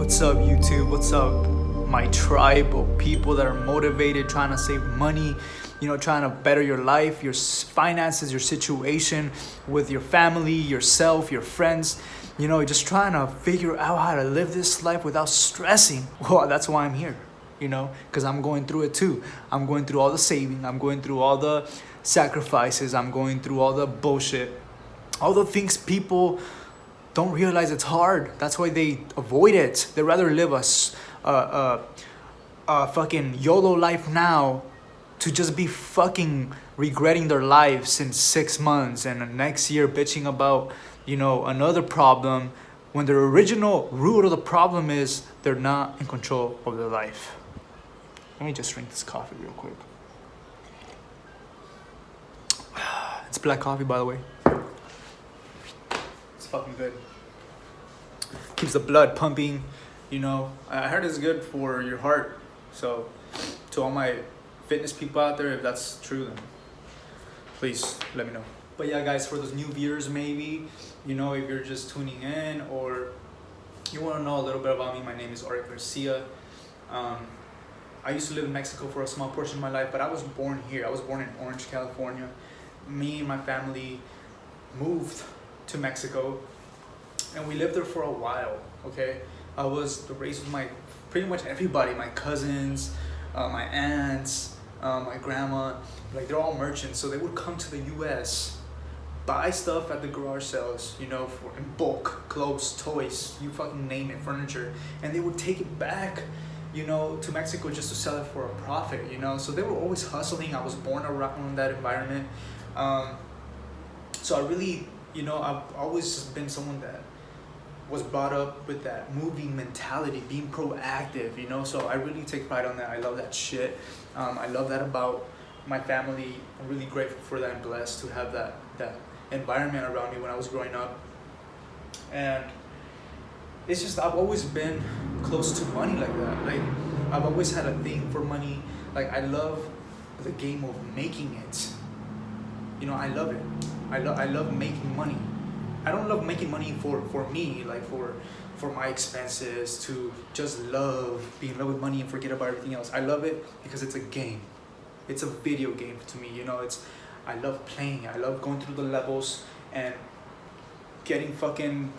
What's up, YouTube? What's up, my tribe of people that are motivated, trying to save money, trying to better your life, your finances, your situation with your family, yourself, your friends, just trying to figure out how to live this life without stressing. Well, that's why I'm here, because I'm going through it too. I'm going through all the saving, I'm going through all the sacrifices, I'm going through all the bullshit, all the things people don't realize it's hard. That's why they avoid it. They rather live a fucking YOLO life now to just be fucking regretting their lives in 6 months and next year bitching about, another problem when the original root of the problem is they're not in control of their life. Let me just drink this coffee real quick. It's black coffee, by the way. Fucking good. Keeps the blood pumping, I heard it's good for your heart. So to all my fitness people out there, if that's true, then please let me know. But yeah, guys, for those new viewers, maybe, if you're just tuning in or you want to know a little bit about me, my name is Auric Garcia. I used to live in Mexico for a small portion of my life, but I was born here. I was born in Orange, California. Me and my family moved to Mexico and we lived there for a while. Okay, I was raised with pretty much everybody, my cousins, my aunts, my grandma. Like, they're all merchants, so they would come to the US, buy stuff at the garage sales, in bulk, clothes, toys, you fucking name it, furniture, and they would take it back, to Mexico just to sell it for a profit, so they were always hustling. I was born around that environment. So I really, I've always just been someone that was brought up with that moving mentality, being proactive, so I really take pride on that. I love that shit. I love that about my family. I'm really grateful for that and blessed to have that environment around me when I was growing up. And it's just, I've always been close to money like that. Like, I've always had a thing for money. Like, I love the game of making it. I love it. I love making money. I don't love making money for me, like for my expenses, to just be in love with money and forget about everything else. I love it because it's a game. It's a video game to me, I love playing. I love going through the levels and getting fucking,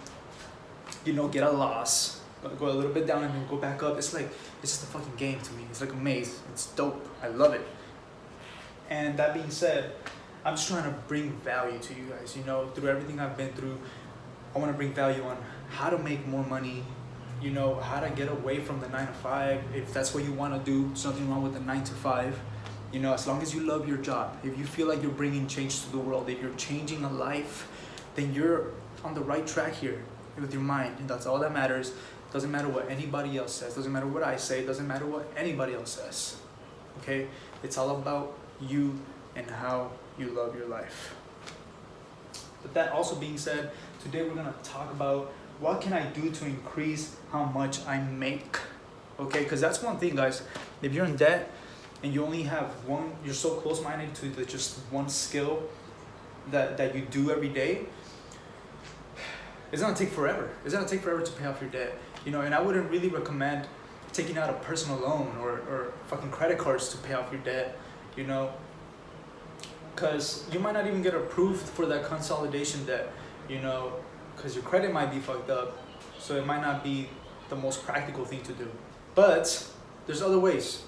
get a loss, go a little bit down and then go back up. It's just a fucking game to me. It's like a maze. It's dope. I love it. And that being said, I'm just trying to bring value to you guys, through everything I've been through. I want to bring value on how to make more money, how to get away from the 9 to 5. If that's what you want to do, there's nothing wrong with the 9 to 5. As long as you love your job, if you feel like you're bringing change to the world, if you're changing a life, then you're on the right track here with your mind. And that's all that matters. Doesn't matter what anybody else says. Doesn't matter what I say. Doesn't matter what anybody else says. Okay? It's all about you and how you love your life. But that also being said, today we're gonna talk about what can I do to increase how much I make. Okay, because that's one thing, guys. If you're in debt and you only have you're so close-minded to just one skill that you do every day, it's gonna take forever. It's gonna take forever to pay off your debt. And I wouldn't really recommend taking out a personal loan or fucking credit cards to pay off your debt, because you might not even get approved for that consolidation debt, because your credit might be fucked up, so it might not be the most practical thing to do. But there's other ways,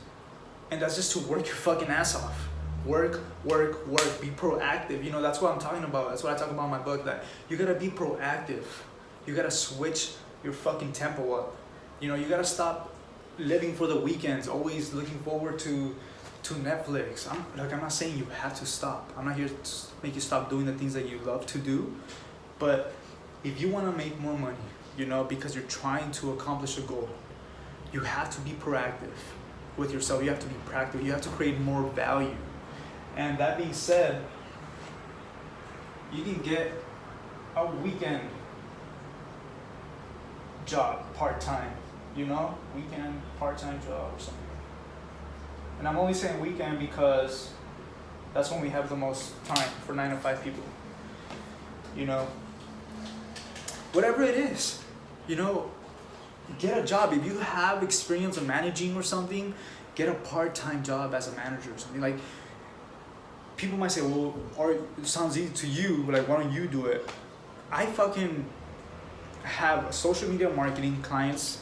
and that's just to work your fucking ass off. Work, be proactive. That's what I'm talking about. That's what I talk about in my book, that you gotta be proactive. You gotta switch your fucking tempo up. You gotta stop living for the weekends, always looking forward to Netflix. I'm not saying you have to stop. I'm not here to make you stop doing the things that you love to do. But if you want to make more money, because you're trying to accomplish a goal, you have to be proactive with yourself. You have to be practical. You have to create more value. And that being said, you can get a weekend job part-time, weekend part-time job or something. And I'm only saying weekend because that's when we have the most time for 9 to 5 people. Whatever it is, get a job. If you have experience in managing or something, get a part-time job as a manager or something. Like, people might say, well, or it sounds easy to you, but like, why don't you do it? I fucking have social media marketing clients.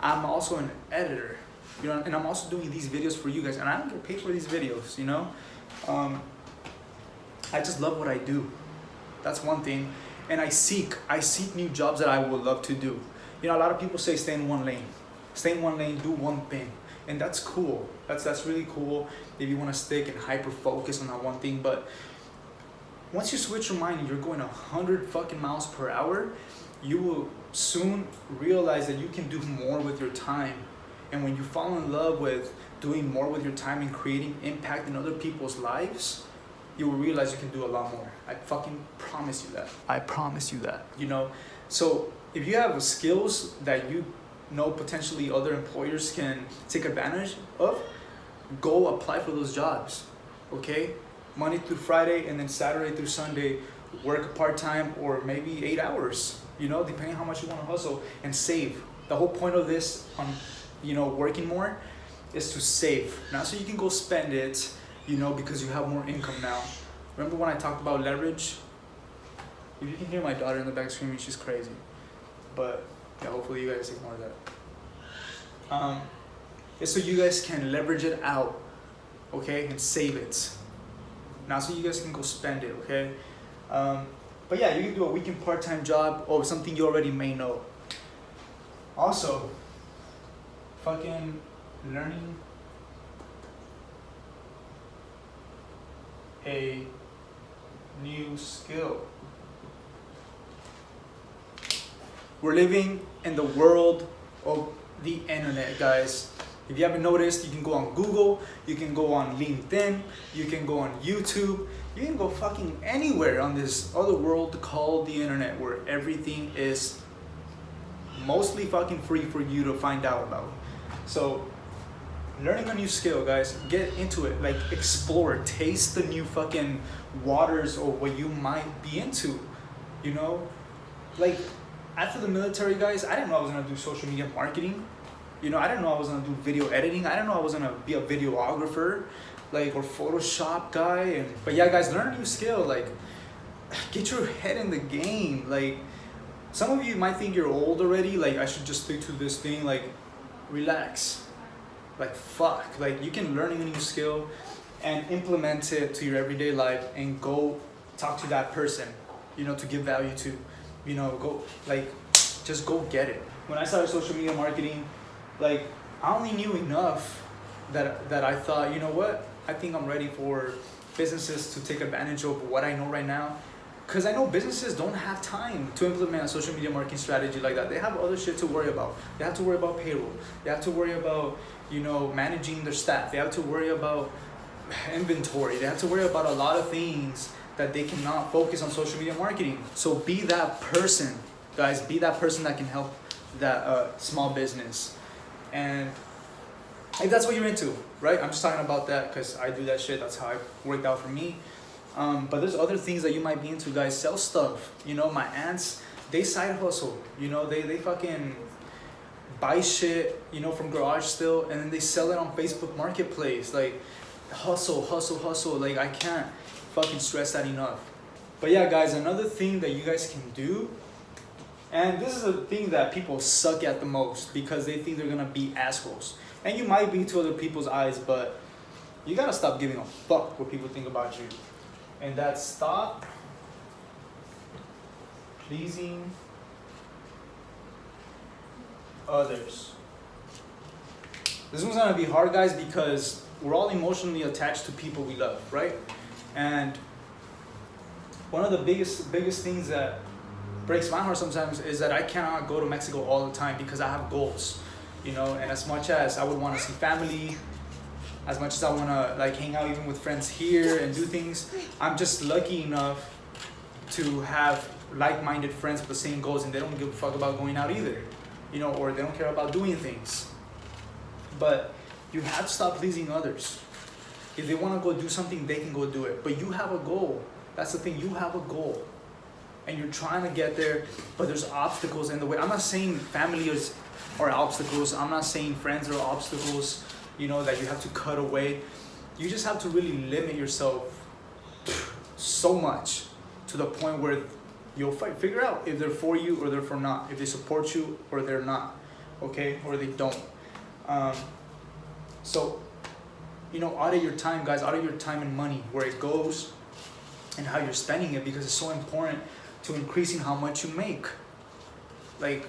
I'm also an editor, you know, and I'm also doing these videos for you guys, and I don't get paid for these videos, you know. I just love what I do. That's one thing, and I seek new jobs that I would love to do. You know, a lot of people say stay in one lane, do one thing, and that's cool. That's really cool if you want to stick and hyper focus on that one thing. But once you switch your mind and you're going 100 fucking miles per hour, you will soon realize that you can do more with your time. And when you fall in love with doing more with your time and creating impact in other people's lives, you will realize you can do a lot more. I fucking promise you that. I promise you that. You know, so if you have skills that you know potentially other employers can take advantage of, go apply for those jobs. Okay? Monday through Friday, and then Saturday through Sunday, work part-time or maybe 8 hours, you know, depending on how much you want to hustle, and save. The whole point of this on, you know, working more is to save. Not so you can go spend it, you know, because you have more income now. Remember when I talked about leverage? If you can hear my daughter in the back screaming, she's crazy. But yeah, hopefully you guys ignore that. It's so you guys can leverage it out, okay, and save it. Not so you guys can go spend it, okay? But yeah, you can do a weekend part-time job or something you already may know. Also, fucking learning a new skill. We're living in the world of the internet, guys. If you haven't noticed, you can go on Google, you can go on LinkedIn, you can go on YouTube, you can go fucking anywhere on this other world called the internet, where everything is mostly fucking free for you to find out about. So, learning a new skill, guys, get into it. Like, explore, taste the new fucking waters of what you might be into, you know? Like, after the military, guys, I didn't know I was gonna do social media marketing. You know, I didn't know I was gonna do video editing. I didn't know I was gonna be a videographer, like, or Photoshop guy. But yeah, guys, learn a new skill. Like, get your head in the game. Like, some of you might think you're old already. Like, I should just stick to this thing. Like, relax. Like, fuck. Like, you can learn a new skill and implement it to your everyday life and go talk to that person, you know, to give value to. You know, go, like, just go get it. When I started social media marketing, like, I only knew enough that I thought, you know what, I think I'm ready for businesses to take advantage of what I know right now. Because I know businesses don't have time to implement a social media marketing strategy like that. They have other shit to worry about. They have to worry about payroll. They have to worry about, you know, managing their staff. They have to worry about inventory. They have to worry about a lot of things that they cannot focus on social media marketing. So be that person, guys. Be that person that can help that small business. And if that's what you're into, right? I'm just talking about that because I do that shit. That's how it worked out for me. But there's other things that you might be into, guys. Sell stuff. You know, my aunts, they side hustle. You know, they fucking buy shit, you know, from garage still, and then they sell it on Facebook Marketplace. Like, hustle. Like, I can't fucking stress that enough. But yeah, guys, another thing that you guys can do, and this is a thing that people suck at the most because they think they're gonna be assholes. And you might be to other people's eyes, but you gotta stop giving a fuck what people think about you. And that's stop pleasing others. This one's gonna be hard, guys, because we're all emotionally attached to people we love, right? And one of the biggest things that breaks my heart sometimes is that I cannot go to Mexico all the time because I have goals, you know. And as much as I would want to see family, as much as I want to like hang out even with friends here and do things, I'm just lucky enough to have like-minded friends with the same goals, and they don't give a fuck about going out either, you know, or they don't care about doing things. But you have to stop pleasing others. If they want to go do something, they can go do it. But you have a goal. That's the thing. You have a goal. and you're trying to get there, but there's obstacles in the way. I'm not saying family are obstacles. I'm not saying friends are obstacles, you know, that you have to cut away. You just have to really limit yourself so much to the point where you'll figure out if they're for you or they're for not, if they support you or they're not, okay, or they don't. So, you know, audit your time, guys. Audit your time and money, where it goes and how you're spending it, because it's so important to increasing how much you make. Like,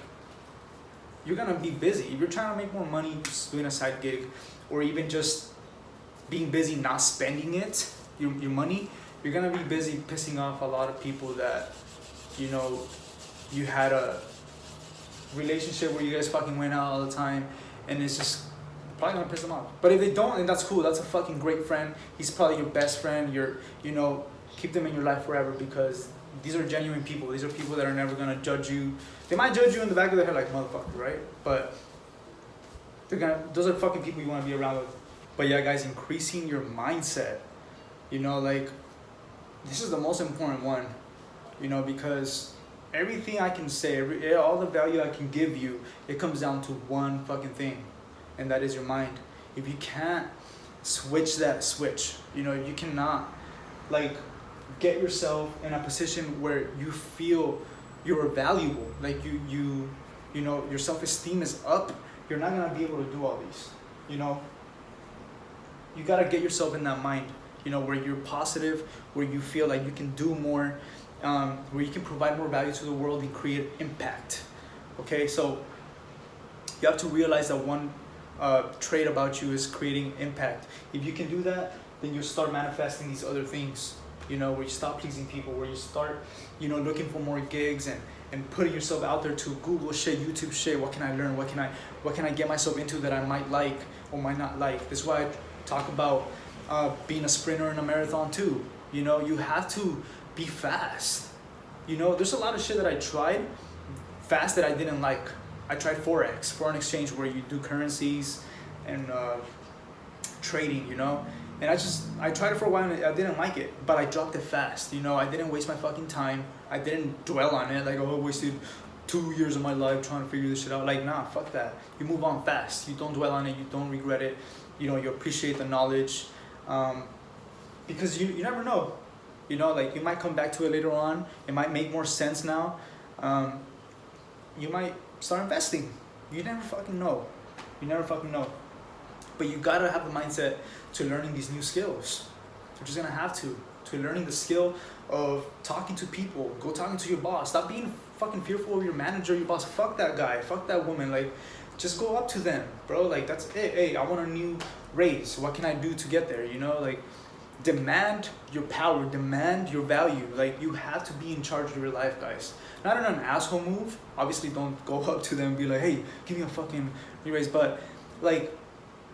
you're gonna be busy. If you're trying to make more money just doing a side gig, or even just being busy not spending it, your money, you're gonna be busy pissing off a lot of people that, you know, you had a relationship where you guys fucking went out all the time, and it's just probably gonna piss them off. But if they don't, then that's cool. That's a fucking great friend. He's probably your best friend. You know, keep them in your life forever, because these are genuine people. These are people that are never gonna judge you. They might judge you in the back of their head like, motherfucker, right? But those are fucking people you wanna be around with. But yeah, guys, increasing your mindset. You know, like, this is the most important one, you know, because everything I can say, all the value I can give you, it comes down to one fucking thing, and that is your mind. If you can't switch that switch, you know, if you cannot, like, get yourself in a position where you feel you're valuable, like you know, your self-esteem is up, you're not gonna be able to do all these, you know. You gotta get yourself in that mind, you know, where you're positive, where you feel like you can do more, where you can provide more value to the world and create impact. Okay, so you have to realize that one trait about you is creating impact. If you can do that, then you start manifesting these other things, you know, where you stop pleasing people, where you start, you know, looking for more gigs and putting yourself out there to Google shit, YouTube shit. What can I learn? What can I get myself into that I might like or might not like? This is why I talk about being a sprinter in a marathon too. You know, you have to be fast. You know, there's a lot of shit that I tried fast that I didn't like. I tried Forex, foreign exchange, where you do currencies and trading, you know. And I tried it for a while and I didn't like it, but I dropped it fast. You know, I didn't waste my fucking time. I didn't dwell on it like, oh, I wasted 2 years of my life trying to figure this shit out. Like, nah, fuck that. You move on fast. You don't dwell on it. You don't regret it. You know, you appreciate the knowledge, because you never know. You know, like, you might come back to it later on. It might make more sense now. You might start investing. You never fucking know. You never fucking know. But you gotta have the mindset to learning these new skills. You're just gonna have to learning the skill of talking to people. Go talking to your boss. Stop being fucking fearful of your manager, your boss. Fuck that guy. Fuck that woman. Like, just go up to them, bro. Like, that's it. Hey, I want a new raise. What can I do to get there? You know, like, demand your power. Demand your value. Like, you have to be in charge of your life, guys. Not in an asshole move. Obviously, don't go up to them and be like, hey, give me a fucking raise. But, like,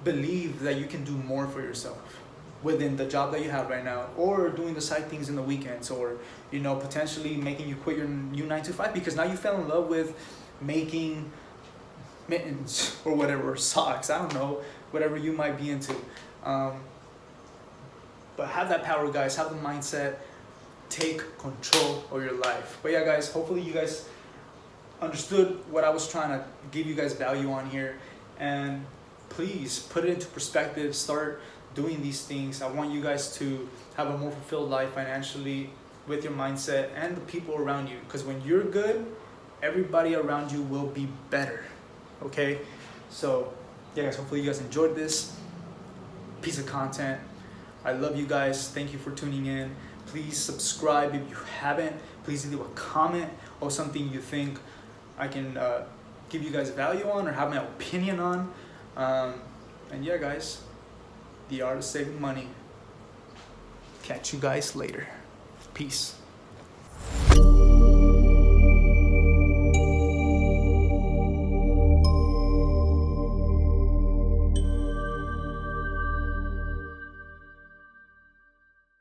believe that you can do more for yourself within the job that you have right now, or doing the side things in the weekends, or, you know, potentially making you quit your new 9-to-5 because now you fell in love with making mittens or whatever, or socks, I don't know, whatever you might be into. But have that power, guys. Have the mindset. Take control of your life. But yeah, guys, hopefully you guys understood what I was trying to give you guys value on here, and please put it into perspective. Start doing these things. I want you guys to have a more fulfilled life financially, with your mindset and the people around you, because when you're good, everybody around you will be better. Okay, so yeah, guys, hopefully you guys enjoyed this piece of content. I love you guys. Thank you for tuning in. Please subscribe if you haven't. Please leave a comment or something you think I can give you guys value on or have my opinion on. And yeah, guys, the art of saving money. Catch you guys later. Peace.